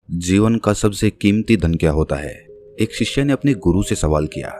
जीवन का सबसे कीमती धन क्या होता है? एक शिष्य ने अपने गुरु से सवाल किया।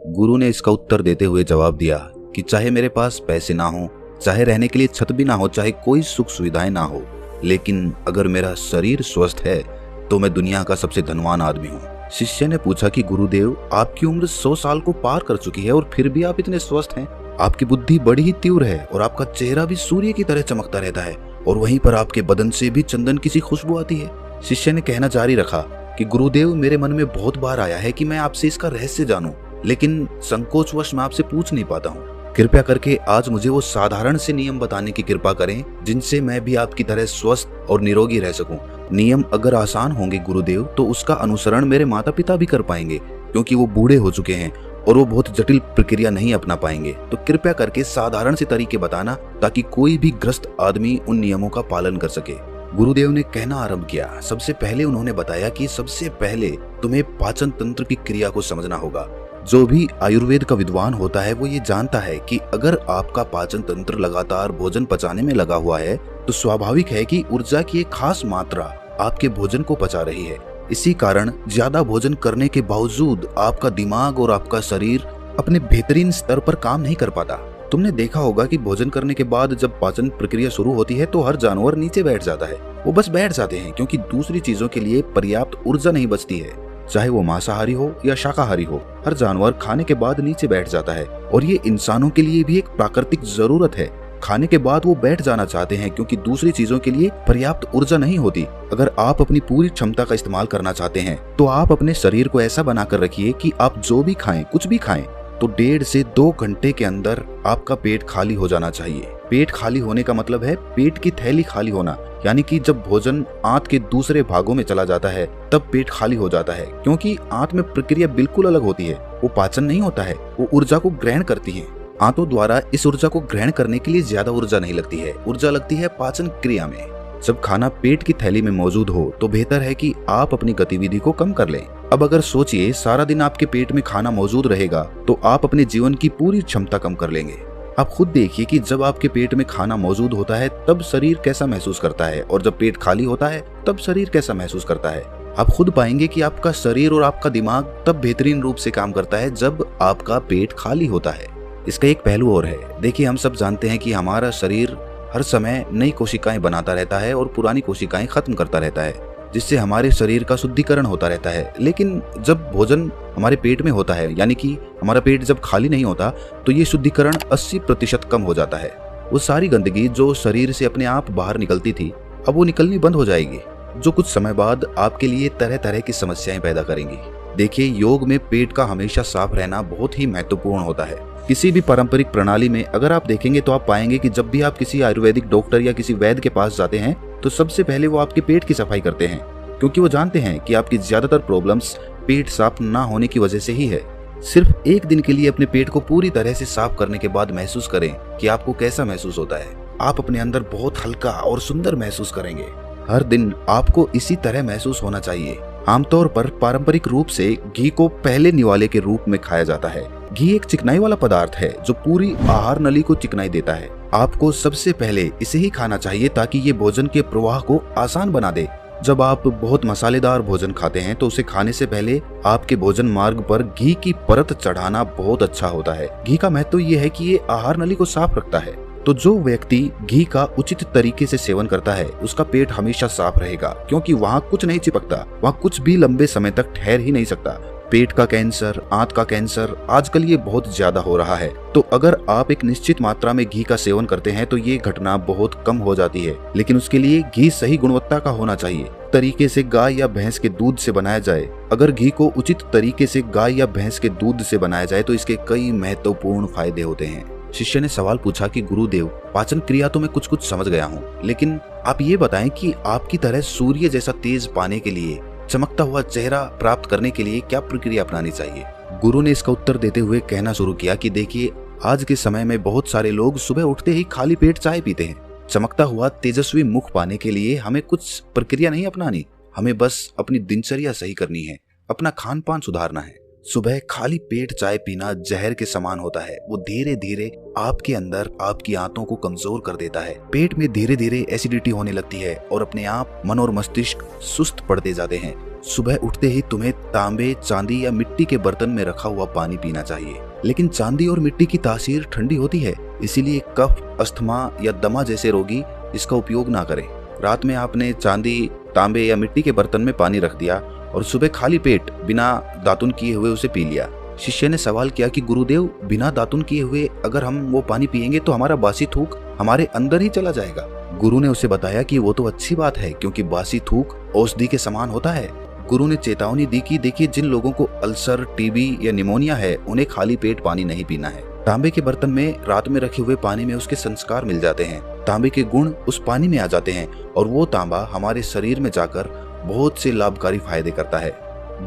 गुरु ने इसका उत्तर देते हुए जवाब दिया कि चाहे मेरे पास पैसे ना हो, चाहे रहने के लिए छत भी ना हो, चाहे कोई सुख सुविधाएं ना हो, लेकिन अगर मेरा शरीर स्वस्थ है तो मैं दुनिया का सबसे धनवान आदमी हूँ। शिष्य ने पूछा कि गुरुदेव, आपकी उम्र 100 साल को पार कर चुकी है और फिर भी आप इतने स्वस्थ हैं। आपकी बुद्धि बड़ी ही तीव्र है और आपका चेहरा भी सूर्य की तरह चमकता रहता है और वहीं पर आपके बदन से भी चंदन की सी खुशबू आती है। शिष्य ने कहना जारी रखा कि गुरुदेव, मेरे मन में बहुत बार आया है कि मैं आपसे इसका रहस्य जानूं, लेकिन संकोचवश मैं आपसे पूछ नहीं पाता हूँ। कृपया करके आज मुझे वो साधारण से नियम बताने की कृपा करें जिनसे मैं भी आपकी तरह स्वस्थ और निरोगी रह सकूं। नियम अगर आसान होंगे गुरुदेव, तो उसका अनुसरण मेरे माता पिता भी कर पाएंगे, क्योंकि वो बूढ़े हो चुके हैं और वो बहुत जटिल प्रक्रिया नहीं अपना पाएंगे। तो कृपया करके साधारण से तरीके बताना ताकि कोई भी ग्रस्त आदमी उन नियमों का पालन कर सके। गुरुदेव ने कहना आरंभ किया। सबसे पहले उन्होंने बताया कि सबसे पहले तुम्हें पाचन तंत्र की क्रिया को समझना होगा। जो भी आयुर्वेद का विद्वान होता है वो ये जानता है कि अगर आपका पाचन तंत्र लगातार भोजन पचाने में लगा हुआ है तो स्वाभाविक है कि ऊर्जा की एक खास मात्रा आपके भोजन को पचा रही है। इसी कारण ज्यादा भोजन करने के बावजूद आपका दिमाग और आपका शरीर अपने बेहतरीन स्तर पर काम नहीं कर पाता। तुमने देखा होगा कि भोजन करने के बाद जब पाचन प्रक्रिया शुरू होती है तो हर जानवर नीचे बैठ जाता है। वो बस बैठ जाते हैं क्योंकि दूसरी चीजों के लिए पर्याप्त ऊर्जा नहीं बचती है। चाहे वो मांसाहारी हो या शाकाहारी हो, हर जानवर खाने के बाद नीचे बैठ जाता है और ये इंसानों के लिए भी एक प्राकृतिक जरूरत है। खाने के बाद वो बैठ जाना चाहते हैं क्योंकि दूसरी चीजों के लिए पर्याप्त ऊर्जा नहीं होती। अगर आप अपनी पूरी क्षमता का इस्तेमाल करना चाहते हैं तो आप अपने शरीर को ऐसा बनाकर रखिए कि आप जो भी खाएं, कुछ भी खाएं, तो 1.5 से 2 घंटे के अंदर आपका पेट खाली हो जाना चाहिए। पेट खाली होने का मतलब है पेट की थैली खाली होना, यानी कि जब भोजन आंत के दूसरे भागों में चला जाता है तब पेट खाली हो जाता है, क्योंकि आंत में प्रक्रिया बिल्कुल अलग होती है। वो पाचन नहीं होता है, वो ऊर्जा को ग्रहण करती है। आंतों द्वारा इस ऊर्जा को ग्रहण करने के लिए ज्यादा ऊर्जा नहीं लगती है, ऊर्जा लगती है पाचन क्रिया में। जब खाना पेट की थैली में मौजूद हो तो बेहतर है कि आप अपनी गतिविधि को कम कर लें। अब अगर सोचिए, सारा दिन आपके पेट में खाना मौजूद रहेगा तो आप अपने जीवन की पूरी क्षमता कम कर लेंगे। आप खुद देखिए कि जब आपके पेट में खाना मौजूद होता है तब शरीर कैसा महसूस करता है और जब पेट खाली होता है तब शरीर कैसा महसूस करता है। आप खुद पाएंगे कि आपका शरीर और आपका दिमाग तब बेहतरीन रूप से काम करता है जब आपका पेट खाली होता है। इसका एक पहलू और है। देखिए, हम सब जानते हैं कि हमारा शरीर हर समय नई कोशिकाएं बनाता रहता है और पुरानी कोशिकाएं खत्म करता रहता है, जिससे हमारे शरीर का शुद्धिकरण होता रहता है। लेकिन जब भोजन हमारे पेट में होता है, यानी कि हमारा पेट जब खाली नहीं होता, तो ये शुद्धिकरण 80% कम हो जाता है। वो सारी गंदगी जो शरीर से अपने आप बाहर निकलती थी, अब वो निकलनी बंद हो जाएगी, जो कुछ समय बाद आपके लिए तरह तरह की समस्याएं पैदा करेंगी। देखिए, योग में पेट का हमेशा साफ रहना बहुत ही महत्वपूर्ण होता है। किसी भी पारंपरिक प्रणाली में अगर आप देखेंगे तो आप पाएंगे कि जब भी आप किसी आयुर्वेदिक डॉक्टर या किसी वैद्य के पास जाते हैं तो सबसे पहले वो आपके पेट की सफाई करते हैं, क्योंकि वो जानते हैं कि आपकी ज्यादातर प्रॉब्लम्स पेट साफ ना होने की वजह से ही है। सिर्फ एक दिन के लिए अपने पेट को पूरी तरह से साफ करने के बाद महसूस करें कि आपको कैसा महसूस होता है। आप अपने अंदर बहुत हल्का और सुंदर महसूस करेंगे। हर दिन आपको इसी तरह महसूस होना चाहिए। आमतौर पर पारंपरिक रूप से घी को पहले निवाले के रूप में खाया जाता है। घी एक चिकनाई वाला पदार्थ है जो पूरी आहार नली को चिकनाई देता है। आपको सबसे पहले इसे ही खाना चाहिए ताकि ये भोजन के प्रवाह को आसान बना दे। जब आप बहुत मसालेदार भोजन खाते हैं तो उसे खाने से पहले आपके भोजन मार्ग पर घी की परत चढ़ाना बहुत अच्छा होता है। घी का महत्व ये है कि ये आहार नली को साफ रखता है, तो जो व्यक्ति घी का उचित तरीके से सेवन करता है उसका पेट हमेशा साफ रहेगा, क्योंकि वहाँ कुछ नहीं चिपकता, वहाँ कुछ भी लंबे समय तक ठहर ही नहीं सकता। पेट का कैंसर, आंत का कैंसर, आजकल ये बहुत ज्यादा हो रहा है। तो अगर आप एक निश्चित मात्रा में घी का सेवन करते हैं तो ये घटना बहुत कम हो जाती है, लेकिन उसके लिए घी सही गुणवत्ता का होना चाहिए। तरीके से गाय या भैंस के दूध से बनाया जाए। अगर घी को उचित तरीके से गाय या भैंस के दूध से बनाया जाए तो इसके कई महत्वपूर्ण फायदे होते हैं। शिष्य ने सवाल पूछा कि गुरुदेव, पाचन क्रिया तो मैं कुछ कुछ समझ गया हूँ, लेकिन आप ये बताएं कि आपकी तरह सूर्य जैसा तेज पाने के लिए, चमकता हुआ चेहरा प्राप्त करने के लिए क्या प्रक्रिया अपनानी चाहिए। गुरु ने इसका उत्तर देते हुए कहना शुरू किया कि देखिए, आज के समय में बहुत सारे लोग सुबह उठते ही खाली पेट चाय पीते हैं। चमकता हुआ तेजस्वी मुख पाने के लिए हमें कुछ प्रक्रिया नहीं अपनानी, हमें बस अपनी दिनचर्या सही करनी है, अपना खान पान सुधारना है। सुबह खाली पेट चाय पीना जहर के समान होता है। वो धीरे धीरे आपके अंदर आपकी आंतों को कमजोर कर देता है। पेट में धीरे धीरे एसिडिटी होने लगती है और अपने आप मन और मस्तिष्क सुस्त पड़ते जाते हैं। सुबह उठते ही तुम्हें तांबे, चांदी या मिट्टी के बर्तन में रखा हुआ पानी पीना चाहिए, लेकिन चांदी और मिट्टी की तासीर ठंडी होती है, इसीलिए कफ, अस्थमा या दमा जैसे रोगी इसका उपयोग ना करें। रात में आपने चांदी, तांबे या मिट्टी के बर्तन में पानी रख दिया और सुबह खाली पेट बिना दातुन किए हुए उसे पी लिया। शिष्य ने सवाल किया कि गुरुदेव, बिना दातुन किए हुए अगर हम वो पानी पिएंगे तो हमारा बासी थूक हमारे अंदर ही चला जाएगा। गुरु ने उसे बताया कि वो तो अच्छी बात है, क्योंकि बासी थूक औषधि के समान होता है। गुरु ने चेतावनी दी कि देखिए, जिन लोगों को अल्सर, टीबी या निमोनिया है उन्हें खाली पेट पानी नहीं पीना है। तांबे के बर्तन में रात में रखे हुए पानी में उसके संस्कार मिल जाते हैं, तांबे के गुण उस पानी में आ जाते हैं और वो तांबा हमारे शरीर में जाकर बहुत से लाभकारी फायदे करता है।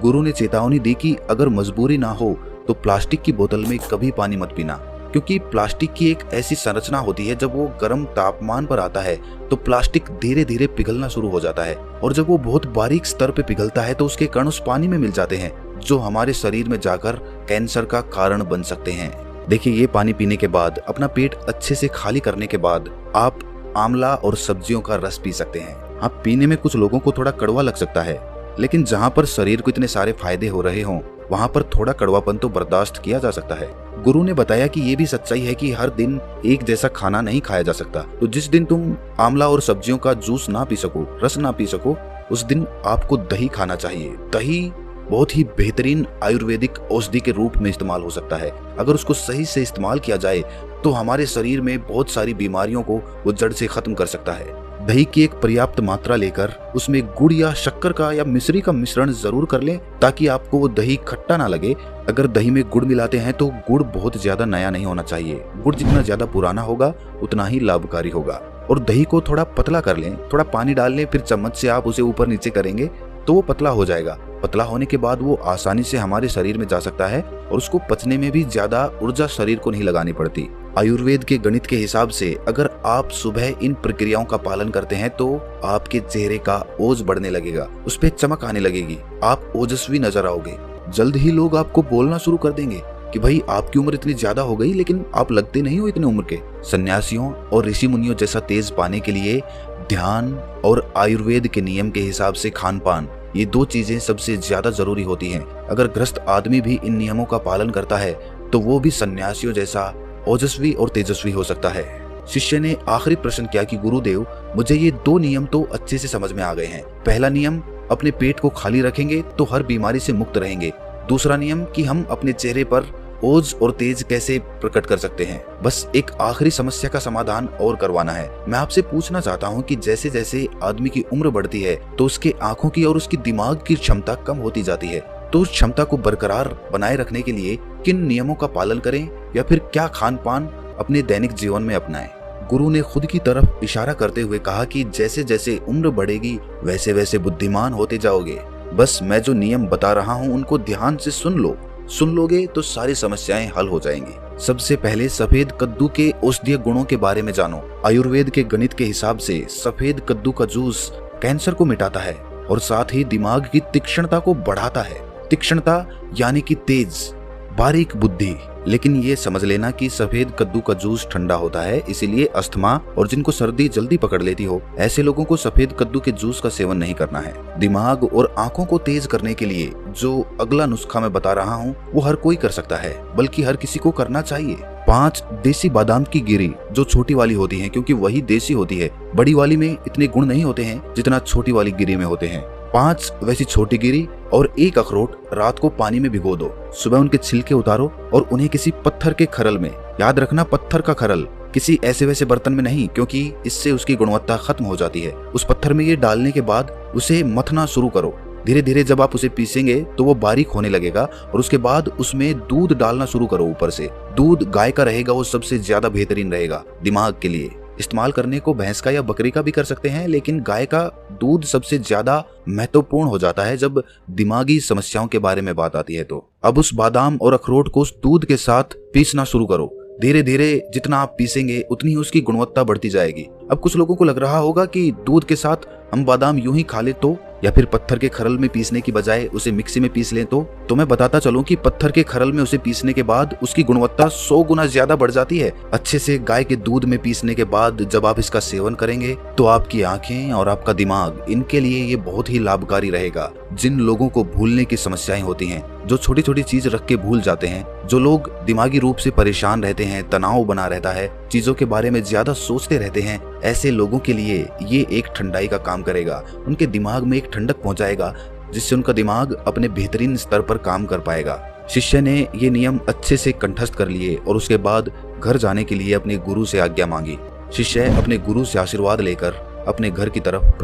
गुरु ने चेतावनी दी कि अगर मजबूरी ना हो तो प्लास्टिक की बोतल में कभी पानी मत पीना, क्योंकि प्लास्टिक की एक ऐसी संरचना होती है, जब वो गर्म तापमान पर आता है तो प्लास्टिक धीरे धीरे पिघलना शुरू हो जाता है और जब वो बहुत बारीक स्तर पे पिघलता है तो उसके कण उस पानी में मिल जाते हैं, जो हमारे शरीर में जाकर कैंसर का कारण बन सकते हैं। देखिए, ये पानी पीने के बाद, अपना पेट अच्छे से खाली करने के बाद आप आंवला और सब्जियों का रस पी सकते हैं। आप पीने में कुछ लोगों को थोड़ा कड़वा लग सकता है, लेकिन जहाँ पर शरीर को इतने सारे फायदे हो रहे हों वहाँ पर थोड़ा कड़वापन तो बर्दाश्त किया जा सकता है। गुरु ने बताया कि ये भी सच्चाई है कि हर दिन एक जैसा खाना नहीं खाया जा सकता। तो जिस दिन तुम आंवला और सब्जियों का जूस ना पी सको, रस ना पी सको, उस दिन आपको दही खाना चाहिए। दही बहुत ही बेहतरीन आयुर्वेदिक औषधि के रूप में इस्तेमाल हो सकता है। अगर उसको सही से इस्तेमाल किया जाए तो हमारे शरीर में बहुत सारी बीमारियों को वो जड़ से खत्म कर सकता है। दही की एक पर्याप्त मात्रा लेकर उसमें गुड़ या शक्कर का या मिश्री का मिश्रण जरूर कर लें, ताकि आपको वो दही खट्टा ना लगे। अगर दही में गुड़ मिलाते हैं तो गुड़ बहुत ज्यादा नया नहीं होना चाहिए। गुड़ जितना ज्यादा पुराना होगा उतना ही लाभकारी होगा। और दही को थोड़ा पतला कर लें, थोड़ा पानी डाल लें, फिर चम्मच से आप उसे ऊपर नीचे करेंगे तो वो पतला हो जाएगा। पतला होने के बाद वो आसानी से हमारे शरीर में जा सकता है और उसको पचने में भी ज्यादा ऊर्जा शरीर को नहीं लगानी पड़ती। आयुर्वेद के गणित के हिसाब से अगर आप सुबह इन प्रक्रियाओं का पालन करते हैं तो आपके चेहरे का ओज बढ़ने लगेगा, उस पे चमक आने लगेगी, आप ओजस्वी नजर आओगे। जल्द ही लोग आपको बोलना शुरू कर देंगे कि भाई, आपकी उम्र इतनी ज्यादा हो गई लेकिन आप लगते नहीं हो इतने उम्र के। सन्यासियों और ऋषि मुनियों जैसा तेज पाने के लिए ध्यान और आयुर्वेद के नियम के हिसाब से खान पान, ये दो चीजें सबसे ज्यादा जरूरी होती हैं। अगर ग्रस्त आदमी भी इन नियमों का पालन करता है तो वो भी सन्यासियों जैसा ओजस्वी और तेजस्वी हो सकता है। शिष्य ने आखिरी प्रश्न किया कि गुरुदेव, मुझे ये दो नियम तो अच्छे से समझ में आ गए हैं। पहला नियम, अपने पेट को खाली रखेंगे तो हर बीमारी से मुक्त रहेंगे। दूसरा नियम कि हम अपने चेहरे पर ओज और तेज कैसे प्रकट कर सकते हैं। बस एक आखिरी समस्या का समाधान और करवाना है। मैं आपसे पूछना चाहता हूँ कि जैसे जैसे आदमी की उम्र बढ़ती है तो उसके आंखों की और उसकी दिमाग की क्षमता कम होती जाती है, तो उस क्षमता को बरकरार बनाए रखने के लिए किन नियमों का पालन करें या फिर क्या खान पान अपने दैनिक जीवन में अपनाएं। गुरु ने खुद की तरफ इशारा करते हुए कहा कि जैसे जैसे उम्र बढ़ेगी वैसे वैसे बुद्धिमान होते जाओगे। बस मैं जो नियम बता रहा हूँ उनको ध्यान से सुन लोगे तो सारी समस्याएं हल हो जाएंगी। सबसे पहले सफेद कद्दू के औषधीय गुणों के बारे में जानो। आयुर्वेद के गणित के हिसाब से सफेद कद्दू का जूस कैंसर को मिटाता है और साथ ही दिमाग की तीक्ष्णता को बढ़ाता है। तीक्ष्णता यानी कि तेज, बारीक बुद्धि। लेकिन ये समझ लेना कि सफेद कद्दू का जूस ठंडा होता है, इसीलिए अस्थमा और जिनको सर्दी जल्दी पकड़ लेती हो ऐसे लोगों को सफेद कद्दू के जूस का सेवन नहीं करना है। दिमाग और आंखों को तेज करने के लिए जो अगला नुस्खा मैं बता रहा हूँ वो हर कोई कर सकता है, बल्कि हर किसी को करना चाहिए। 5 देसी बादाम की गिरी, जो छोटी वाली होती है क्योंकि वही देसी होती है, बड़ी वाली में इतने गुण नहीं होते हैं जितना छोटी वाली गिरी में होते हैं। 5 वैसी छोटी गिरी और 1 अखरोट रात को पानी में भिगो दो। सुबह उनके छिलके उतारो और उन्हें किसी पत्थर के खरल में, याद रखना पत्थर का खरल, किसी ऐसे वैसे बर्तन में नहीं, क्योंकि इससे उसकी गुणवत्ता खत्म हो जाती है। उस पत्थर में ये डालने के बाद उसे मथना शुरू करो। धीरे धीरे जब आप उसे पीसेंगे तो वो बारीक होने लगेगा और उसके बाद उसमें दूध डालना शुरू करो। ऊपर से दूध गाय का रहेगा, वो सबसे ज्यादा बेहतरीन रहेगा दिमाग के लिए। इस्तेमाल करने को भैंस का या बकरी का भी कर सकते हैं, लेकिन गाय का दूध सबसे ज्यादा महत्वपूर्ण हो जाता है जब दिमागी समस्याओं के बारे में बात आती है। तो अब उस बादाम और अखरोट को उस दूध के साथ पीसना शुरू करो। धीरे धीरे जितना आप पीसेंगे उतनी ही उसकी गुणवत्ता बढ़ती जाएगी। अब कुछ लोगों को लग रहा होगा कि दूध के साथ हम बादाम यूं ही खा ले तो, या फिर पत्थर के खरल में पीसने की बजाय उसे मिक्सी में पीस लें तो मैं बताता चलूं कि पत्थर के खरल में उसे पीसने के बाद उसकी गुणवत्ता 100 गुना ज्यादा बढ़ जाती है। अच्छे से गाय के दूध में पीसने के बाद जब आप इसका सेवन करेंगे तो आपकी आंखें और आपका दिमाग, इनके लिए ये बहुत ही लाभकारी रहेगा। जिन लोगों को भूलने की समस्याएं होती हैं, जो छोटी छोटी चीज रख के भूल जाते हैं, जो लोग दिमागी रूप से परेशान रहते हैं, तनाव बना रहता है, चीजों के बारे में ज्यादा सोचते रहते हैं, ऐसे लोगों के लिए ये एक ठंडाई का काम करेगा। उनके दिमाग में एक ठंडक पहुंचाएगा जिससे उनका दिमाग अपने बेहतरीन स्तर पर काम कर पाएगा। शिष्य ने ये नियम अच्छे से कंठस्थ कर लिए और उसके बाद घर जाने के लिए अपने गुरु से आज्ञा मांगी। शिष्य अपने गुरु से आशीर्वाद लेकर अपने घर की तरफ